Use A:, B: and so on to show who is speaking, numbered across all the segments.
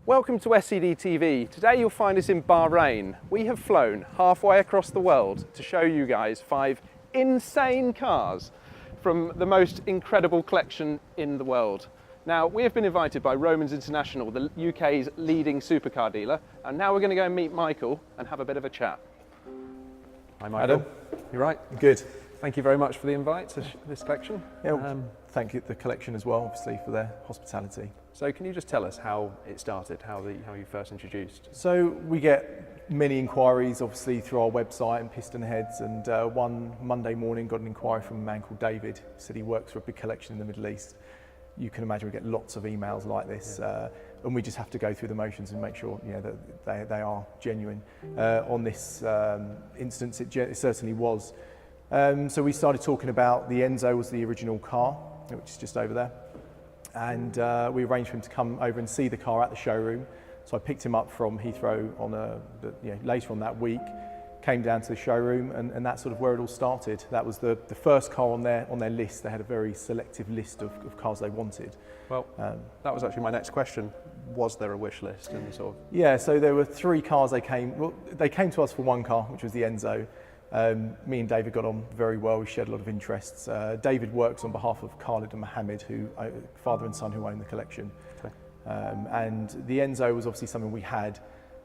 A: Welcome to SCD TV. Today you'll find us in Bahrain. We have flown halfway across the world to show you guys 5 insane cars from the most incredible collection in the world. Now, we have been invited by Romans International, the UK's leading supercar dealer, and now we're going to go and meet Michael and have a bit of a chat. Hi Michael.
B: Adam.
A: You right?
B: Good.
A: Thank you very much for the invite to this collection.
B: Yeah, thank you the collection as well, obviously, for their hospitality.
A: So can you just tell us how it started, how you first introduced?
B: So we get many inquiries, obviously, through our website and Piston Heads, and one Monday morning got an inquiry from a man called David. He said he works for a big collection in the Middle East. You can imagine we get lots of emails like this, and we just have to go through the motions and make sure that they are genuine. On this instance, it certainly was. So we started talking about the Enzo was the original car, which is just over there. And we arranged for him to come over and see the car at the showroom. So I picked him up from Heathrow on later on that week, came down to the showroom, and that's sort of where it all started. That was the first car on their list. They had a very selective list of cars they wanted. Well,
A: that was actually my next question. Was there a wish list? And
B: Yeah, so there were 3 cars they came to us for one car, which was the Enzo. Me and David got on very well. We shared a lot of interests. David works on behalf of Khalid and Mohammed, who father and son who own the collection.
A: Okay.
B: And the Enzo was obviously something we had,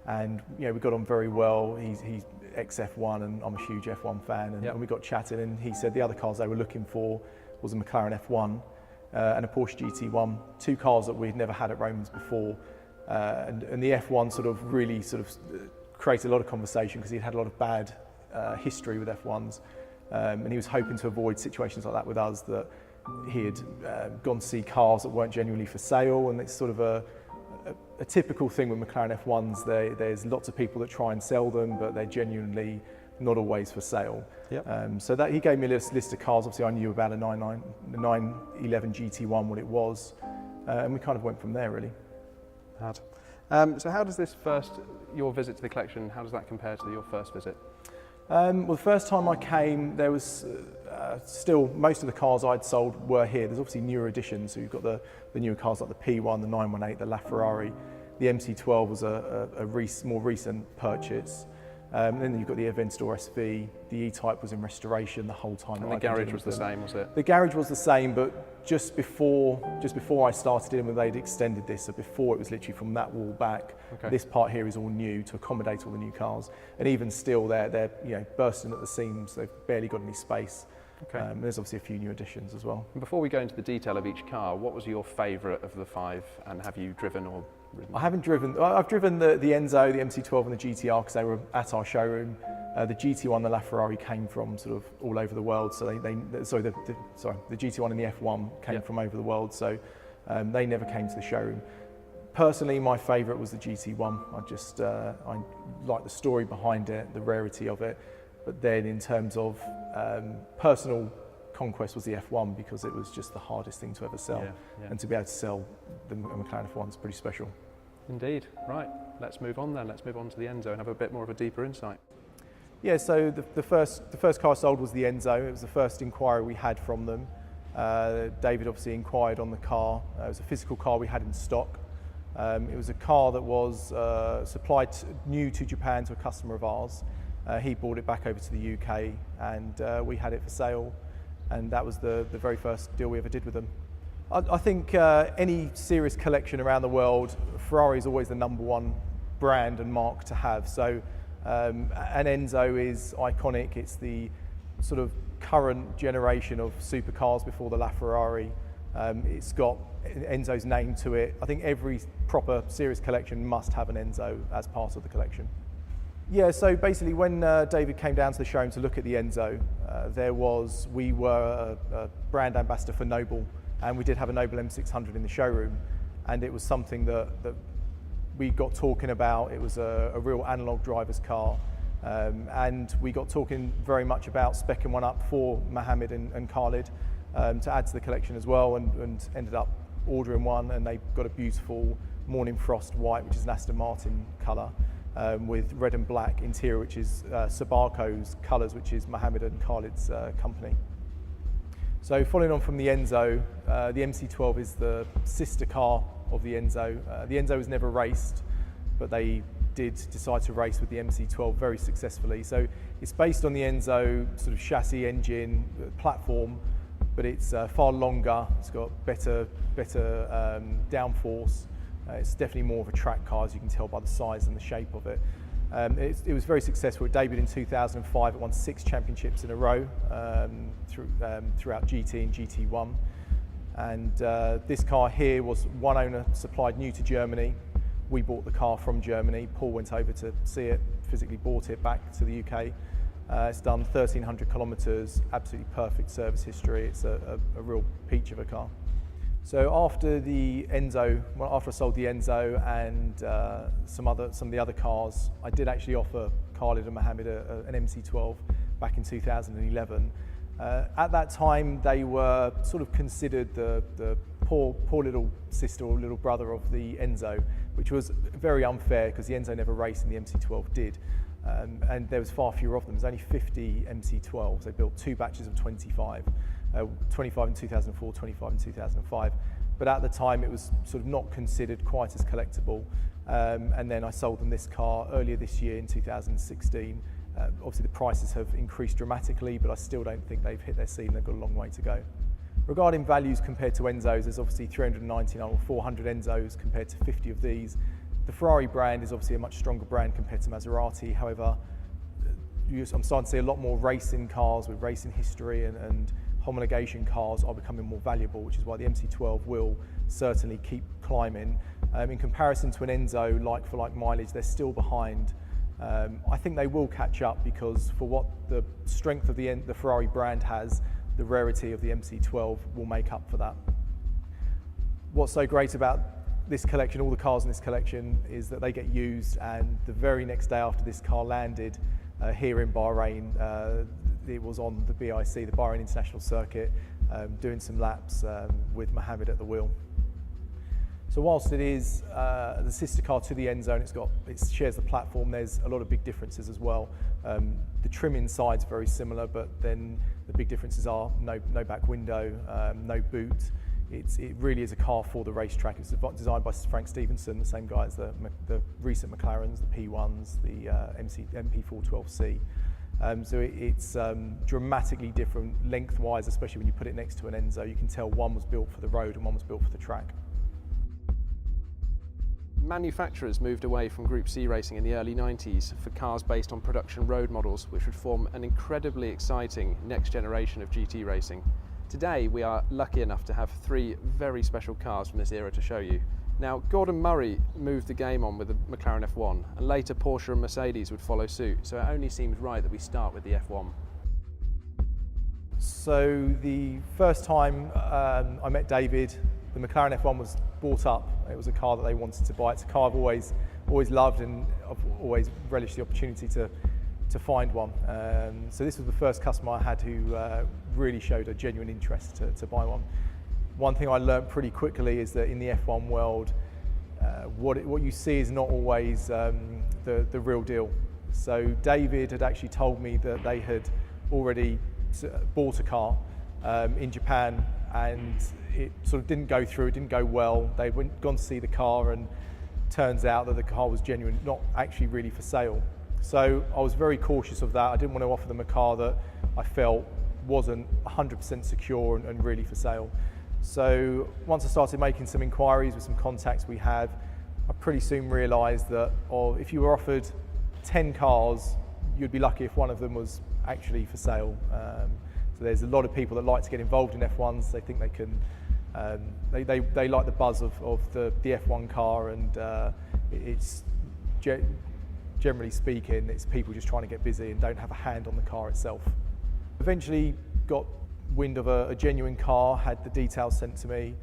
B: and we got on very well. He's ex-F1, and I'm a huge F1 fan, and we got chatting. And he said the other cars they were looking for was a McLaren F1 and a Porsche GT1, 2 cars that we'd never had at Romans before. And the F1 really created a lot of conversation because he'd had a lot of bad history with F1s, and he was hoping to avoid situations like that with us, that he had gone to see cars that weren't genuinely for sale, and it's sort of a typical thing with McLaren F1s. There's lots of people that try and sell them, but they're genuinely not always for sale. Yep. So that he gave me a list of cars. Obviously I knew about a 911 GT1, what it was, and we kind of went from there really.
A: So how does your visit to the collection, how does that compare to your first visit?
B: Well, the first time I came, there was still, most of the cars I'd sold were here. There's obviously newer additions, so you've got the newer cars like the P1, the 918, the LaFerrari. The MC12 was a more recent purchase. Then you've got the Aventador SV, the E-Type was in restoration the whole time.
A: And the garage was the same, was it?
B: The garage was the same, but just before I started in, when they'd extended this, so before it was literally from that wall back. Okay. This part here is all new to accommodate all the new cars, and even still they're bursting at the seams. They've barely got any space. Okay. There's obviously a few new additions as well.
A: And before we go into the detail of each car, what was your favourite of the 5, and have you driven or ridden?
B: I haven't driven. I've driven the Enzo, the MC12 and the GTR because they were at our showroom. The GT1, the LaFerrari came from sort of all over the world. So the GT1 and the F1 came from over the world. So they never came to the showroom. Personally, my favourite was the GT1. I like the story behind it, the rarity of it. But then in terms of personal conquest was the F1, because it was just the hardest thing to ever sell. And to be able to sell the McLaren F1 is pretty special.
A: Indeed. Right, let's move on then. Let's move on to the Enzo and have a bit more of a deeper insight.
B: Yeah, so the first car sold was the Enzo. It was the first inquiry we had from them. David obviously inquired on the car. It was a physical car we had in stock. It was a car that was supplied new to Japan to a customer of ours. He brought it back over to the UK, and we had it for sale, and that was the very first deal we ever did with them. I think any serious collection around the world, Ferrari is always the #1 brand and mark to have. So an Enzo is iconic. It's the sort of current generation of supercars before the LaFerrari. It's got Enzo's name to it. I think every proper serious collection must have an Enzo as part of the collection. Yeah, so basically when David came down to the showroom to look at the Enzo, we were a brand ambassador for Noble, and we did have a Noble M600 in the showroom, and it was something that we got talking about. It was a real analog driver's car, and we got talking very much about speccing one up for Mohammed and Khalid to add to the collection as well, and ended up ordering one, and they got a beautiful Morning Frost white, which is an Aston Martin colour. With red and black interior, which is Subarco's colours, which is Mohammed and Khalid's company. So following on from the Enzo, the MC12 is the sister car of the Enzo. The Enzo was never raced, but they did decide to race with the MC12 very successfully. So it's based on the Enzo sort of chassis, engine, platform, but it's far longer. It's got better downforce. It's definitely more of a track car, as you can tell by the size and the shape of it. It was very successful. It debuted in 2005. It won 6 championships in a row throughout GT and GT1. And this car here was one owner supplied new to Germany. We bought the car from Germany. Paul went over to see it, physically bought it back to the UK. It's done 1,300 kilometres, absolutely perfect service history. It's a real peach of a car. So after the Enzo, well, after I sold the Enzo and some of the other cars, I did actually offer Khalid and Mohammed an MC12 back in 2011. At that time, they were sort of considered the poor little sister or little brother of the Enzo, which was very unfair because the Enzo never raced and the MC12 did. And there was far fewer of them. There's only 50 MC12s. They built 2 batches of 25. 25 in 2004, 25 in 2005. But at the time it was sort of not considered quite as collectible. And then I sold them this car earlier this year in 2016. Obviously the prices have increased dramatically, but I still don't think they've hit their ceiling. They've got a long way to go. Regarding values compared to Enzos, there's obviously 399 or 400 Enzos compared to 50 of these. The Ferrari brand is obviously a much stronger brand compared to Maserati. However, I'm starting to see a lot more racing cars with racing history and homologation cars are becoming more valuable, which is why the MC12 will certainly keep climbing. In comparison to an Enzo, like for like mileage, they're still behind. I think they will catch up because for what the strength of the Ferrari brand has, the rarity of the MC12 will make up for that. What's so great about this collection, all the cars in this collection, is that they get used, and the very next day after this car landed here in Bahrain, it was on the BIC, the Bahrain International Circuit, doing some laps with Mohammed at the wheel. So whilst it is the sister car to the Enzo and it shares the platform, there's a lot of big differences as well. The trim inside's very similar, but then the big differences are no back window, no boot. It really is a car for the racetrack. It's designed by Frank Stevenson, the same guy as the recent McLarens, the P1s, the MP412C. So it's dramatically different lengthwise, especially when you put it next to an Enzo. You can tell one was built for the road and one was built for the track.
A: Manufacturers moved away from Group C racing in the early 90s for cars based on production road models, which would form an incredibly exciting next generation of GT racing. Today we are lucky enough to have 3 very special cars from this era to show you. Now, Gordon Murray moved the game on with the McLaren F1, and later Porsche and Mercedes would follow suit, so it only seems right that we start with the F1.
B: So the first time I met David, the McLaren F1 was bought up. It was a car that they wanted to buy. It's a car I've always loved, and I've always relished the opportunity to find one. So this was the first customer I had who really showed a genuine interest to buy one. One thing I learned pretty quickly is that in the F1 world, what you see is not always the real deal. So David had actually told me that they had already bought a car in Japan, and it sort of didn't go through, it didn't go well. They'd gone to see the car, and turns out that the car was genuine, not actually really for sale. So I was very cautious of that. I didn't want to offer them a car that I felt wasn't 100% secure and really for sale. So once I started making some inquiries with some contacts we have, I pretty soon realised that if you were offered 10 cars, you'd be lucky if one of them was actually for sale. So there's a lot of people that like to get involved in F1s. They think they can, they like the buzz of the F1 car, and it's generally speaking, it's people just trying to get busy and don't have a hand on the car itself. Eventually got wind of a genuine car, had the details sent to me,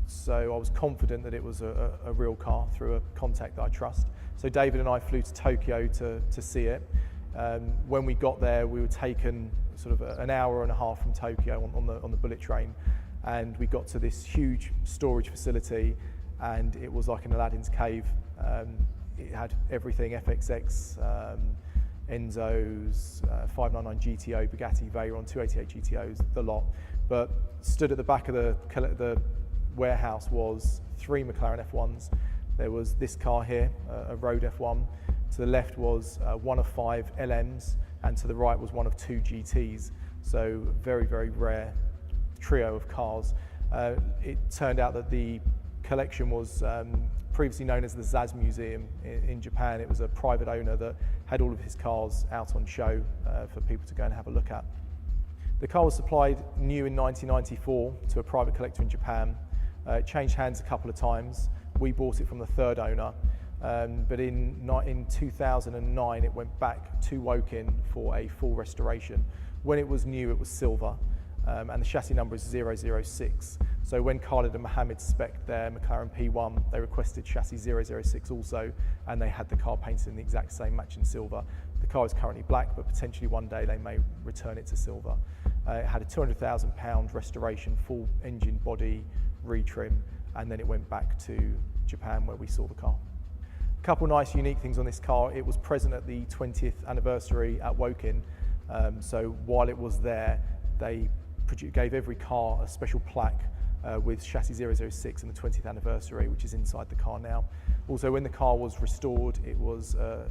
B: so I was confident that it was a real car through a contact that I trust. So David and I flew to Tokyo to see it. When we got there, we were taken sort of an hour and a half from Tokyo on the bullet train, and we got to this huge storage facility, and it was like an Aladdin's cave. It had everything: FXX, Enzos, 599 GTO, Bugatti Veyron, 288 GTOs, the lot. But stood at the back of the warehouse was 3 McLaren F1s. There was this car here, a road F1. To the left was one of 5 LMs, and to the right was one of 2 GTs. So very, very rare trio of cars. It turned out that the collection was previously known as the Zaz Museum in Japan. It was a private owner that had all of his cars out on show for people to go and have a look at. The car was supplied new in 1994 to a private collector in Japan. It changed hands a couple of times. We bought it from the third owner, but in 2009 it went back to Woking for a full restoration. When it was new, it was silver, and the chassis number is 006. So when Khalid and Mohammed spec'd their McLaren P1, they requested chassis 006 also, and they had the car painted in the exact same matching silver. The car is currently black, but potentially one day they may return it to silver. It had a £200,000 restoration, full engine, body, retrim, and then it went back to Japan where we saw the car. A couple nice unique things on this car. It was present at the 20th anniversary at Woking, so while it was there, they gave every car a special plaque with chassis 006 and the 20th anniversary, which is inside the car now. Also, when the car was restored, it was a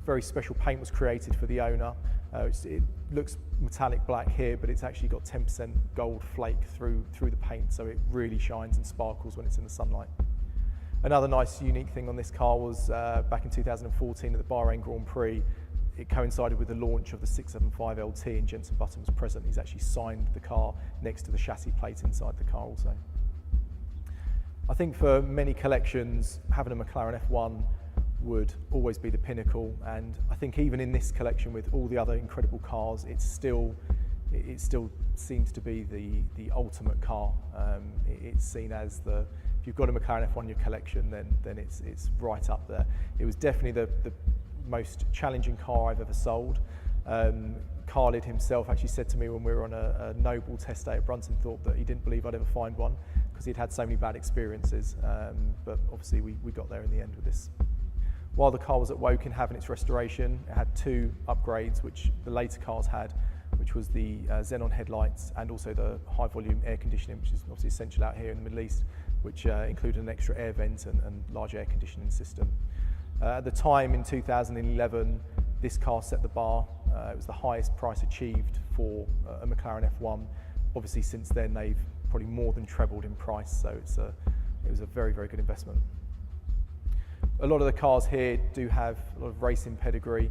B: very special paint was created for the owner. It looks metallic black here, but it's actually got 10% gold flake through the paint, so it really shines and sparkles when it's in the sunlight. Another nice unique thing on this car was back in 2014 at the Bahrain Grand Prix, it coincided with the launch of the 675 LT, and Jenson Button was present. He's actually signed the car next to the chassis plate inside the car also. I think for many collections, having a McLaren F1 would always be the pinnacle, and I think even in this collection with all the other incredible cars, it still seems to be the ultimate car. It's seen as if you've got a McLaren F1 in your collection, then it's right up there. It was definitely the most challenging car I've ever sold. Khalid himself actually said to me when we were on a Noble test day at Bruntonthorpe that he didn't believe I'd ever find one because he'd had so many bad experiences, but obviously we got there in the end with this. While the car was at Woking having its restoration, it had 2 upgrades which the later cars had, which was the xenon headlights and also the high volume air conditioning, which is obviously essential out here in the Middle East, which included an extra air vent and large air conditioning system. At the time in 2011, this car set the bar. It was the highest price achieved for a McLaren F1. Obviously since then they've probably more than trebled in price, so it was a very, very good investment. A lot of the cars here do have a lot of racing pedigree.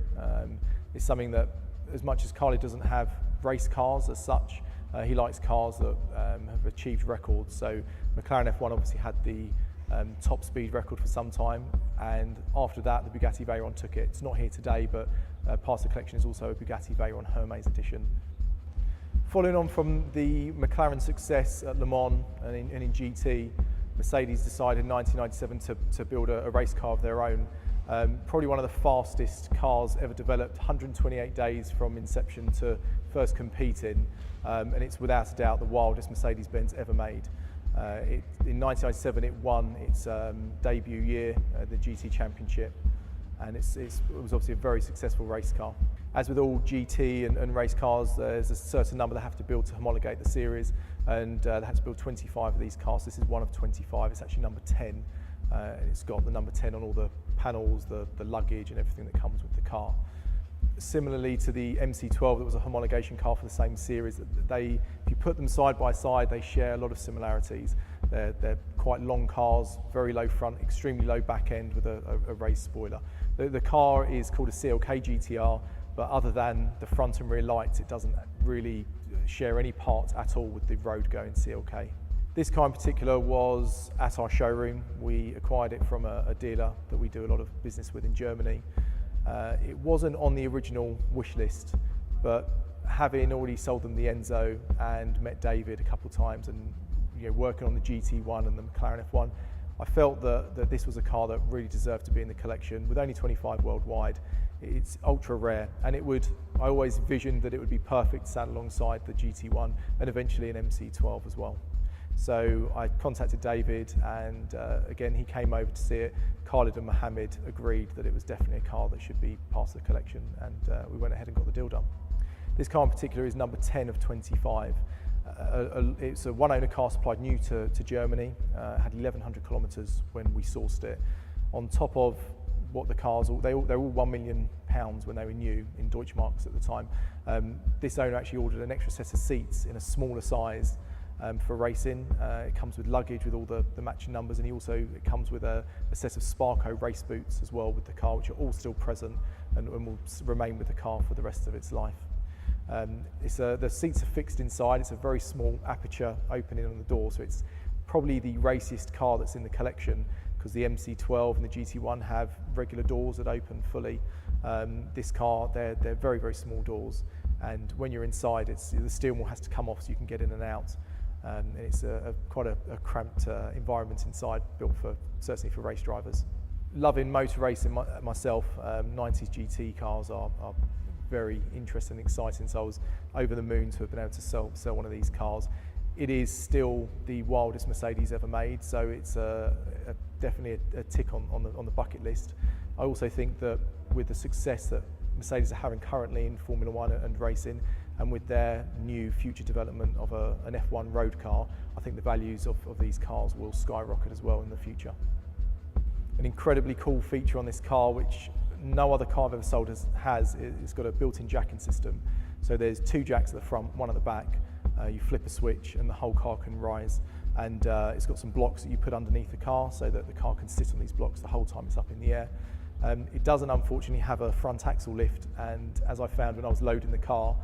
B: It's something that, as much as Khalid doesn't have race cars as such, he likes cars that have achieved records. So McLaren F1 obviously had the top speed record for some time, and after that the Bugatti Veyron took it. It's not here today, but part of the collection is also a Bugatti Veyron Hermes edition. Following on from the McLaren success at Le Mans and in GT, Mercedes decided in 1997 to build a race car of their own. Probably one of the fastest cars ever developed, 128 days from inception to first competing, and it's without a doubt the wildest Mercedes-Benz ever made. In 1997 it won its debut year, the GT Championship, and it was obviously a very successful race car. As with all GT and race cars, there's a certain number they have to build to homologate the series, and they had to build 25 of these cars. This is one of 25, it's actually number 10, and it's got the number 10 on all the panels, the luggage and everything that comes with the car. Similarly to the MC12, that was a homologation car for the same series, if you put them side by side, they share a lot of similarities. They're quite long cars, very low front, extremely low back end with a race spoiler. The car is called a CLK GTR, but other than the front and rear lights, it doesn't really share any parts at all with the road-going CLK. This car in particular was at our showroom. We acquired it from a dealer that we do a lot of business with in Germany. It wasn't on the original wish list, but having already sold them the Enzo and met David a couple of times, and working on the GT1 and the McLaren F1, I felt that this was a car that really deserved to be in the collection. With only 25 worldwide, it's ultra rare, and I always visioned that it would be perfect to stand alongside the GT1 and eventually an MC12 as well. So I contacted David, and again he came over to see it. Khalid and Mohammed agreed that it was definitely a car that should be part of the collection, and we went ahead and got the deal done. This car in particular is number 10 of 25. It's a one-owner car supplied new to Germany, had 1,100 kilometres when we sourced it. On top of what the cars, they're all £1 million when they were new in Deutschmarks at the time. This owner actually ordered an extra set of seats in a smaller size for racing. It comes with luggage with all the matching numbers, and it comes with a set of Sparco race boots as well with the car, which are all still present and will remain with the car for the rest of its life. The seats are fixed inside. It's a very small aperture opening on the door, so it's probably the raciest car that's in the collection, because the MC12 and the GT1 have regular doors that open fully. This car, they're very, very small doors, and when you're inside, the steering wheel has to come off so you can get in and out. And it's quite a cramped environment inside, built certainly for race drivers. Loving motor racing myself, 90s GT cars are very interesting and exciting, so I was over the moon to have been able to sell one of these cars. It is still the wildest Mercedes ever made, so it's definitely a tick on the bucket list. I also think that with the success that Mercedes are having currently in Formula One and racing, and with their new future development of an F1 road car, I think the values of these cars will skyrocket as well in the future. An incredibly cool feature on this car, which no other car I've ever sold has, it's got a built-in jacking system. So there's 2 jacks at the front, 1 at the back. You flip a switch and the whole car can rise, and it's got some blocks that you put underneath the car so that the car can sit on these blocks the whole time it's up in the air. It doesn't unfortunately have a front axle lift, and as I found when I was loading the car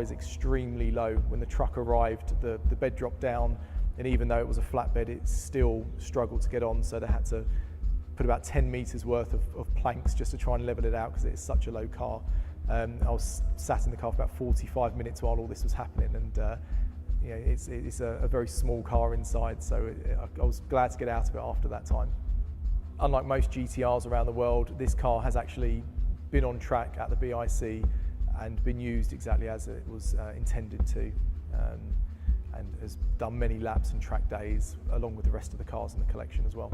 B: is extremely low. When the truck arrived, the bed dropped down, and even though it was a flatbed, it still struggled to get on, so they had to put about 10 metres worth of planks just to try and level it out because it's such a low car. I was sat in the car for about 45 minutes while all this was happening, and it's a very small car inside, so I was glad to get out of it after that time. Unlike most GTRs around the world, this car has actually been on track at the BIC and been used exactly as it was intended to, and has done many laps and track days along with the rest of the cars in the collection as well.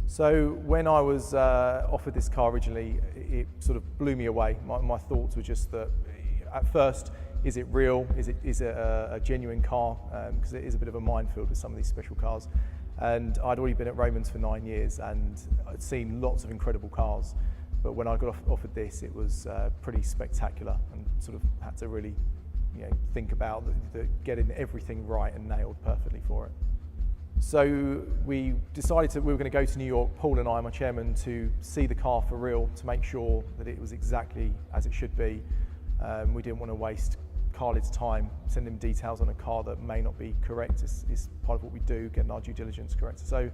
B: So when I was offered this car originally, it sort of blew me away. My thoughts were just that, at first, is it real? Is it a genuine car? Because it is a bit of a minefield with some of these special cars. And I'd already been at Romans for 9 years, and I'd seen lots of incredible cars. But when I got offered this, it was pretty spectacular, and sort of had to really think about getting everything right and nailed perfectly for it. So we decided we were going to go to New York, Paul and I, my chairman, to see the car for real, to make sure that it was exactly as it should be. We didn't want to waste Khalid's time sending him details on a car that may not be correct. It's part of what we do, getting our due diligence correct. So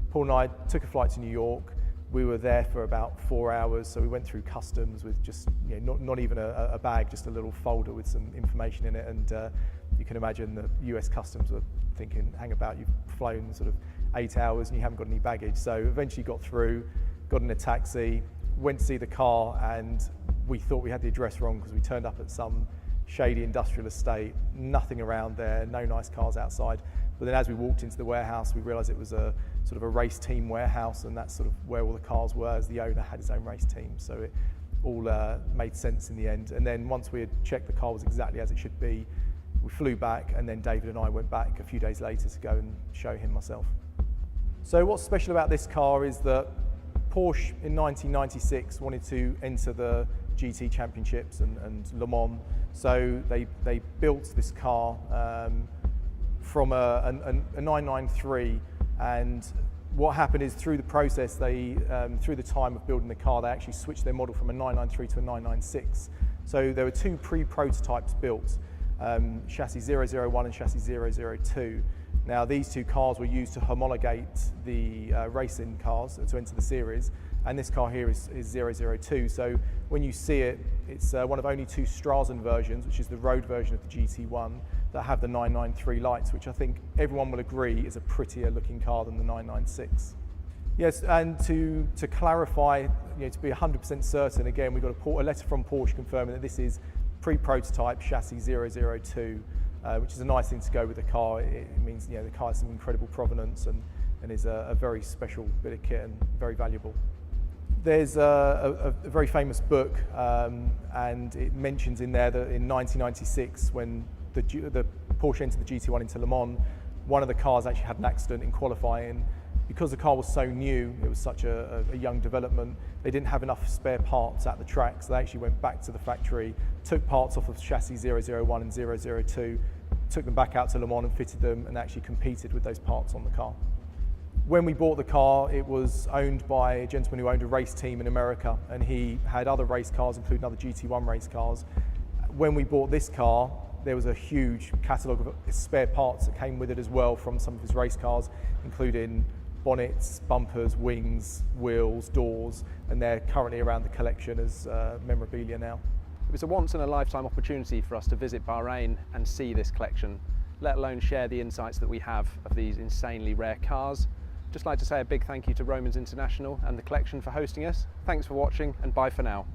B: Paul and I took a flight to New York. We were there for about 4 hours, so we went through customs with just not even a bag, just a little folder with some information in it, and you can imagine the US customs were thinking, hang about, you've flown sort of 8 hours and you haven't got any baggage. So eventually got through, got in a taxi, went to see the car, and we thought we had the address wrong because we turned up at some shady industrial estate, nothing around there, no nice cars outside. But then as we walked into the warehouse, we realised it was a sort of a race team warehouse, and that's sort of where all the cars were, as the owner had his own race team. So it all made sense in the end. And then once we had checked the car was exactly as it should be, we flew back, and then David and I went back a few days later to go and show him myself. So what's special about this car is that Porsche in 1996 wanted to enter the GT Championships and Le Mans. So they built this car from a 993, and what happened is through the process, through the time of building the car, they actually switched their model from a 993 to a 996. So there were 2 pre-prototypes built, chassis 001 and chassis 002. Now these 2 cars were used to homologate the racing cars to enter the series, and this car here is 002. So when you see it, it's one of only 2 Strazen versions, which is the road version of the GT1, that have the 993 lights, which I think everyone will agree is a prettier looking car than the 996. Yes, and to clarify, to be 100% certain, again, we got a letter from Porsche confirming that this is pre-prototype chassis 002, which is a nice thing to go with the car. It means the car has some incredible provenance and is a very special bit of kit and very valuable. There's a very famous book, and it mentions in there that in 1996, when the Porsche entered the GT1 into Le Mans, one of the cars actually had an accident in qualifying. Because the car was so new, it was such a young development, they didn't have enough spare parts at the track, so they actually went back to the factory, took parts off of chassis 001 and 002, took them back out to Le Mans and fitted them, and actually competed with those parts on the car. When we bought the car, it was owned by a gentleman who owned a race team in America, and he had other race cars, including other GT1 race cars. When we bought this car, there was a huge catalogue of spare parts that came with it as well from some of his race cars, including bonnets, bumpers, wings, wheels, doors, and they're currently around the collection as memorabilia now.
A: It was a once-in-a-lifetime opportunity for us to visit Bahrain and see this collection, let alone share the insights that we have of these insanely rare cars. Just like to say a big thank you to Romans International and the collection for hosting us. Thanks for watching, and bye for now.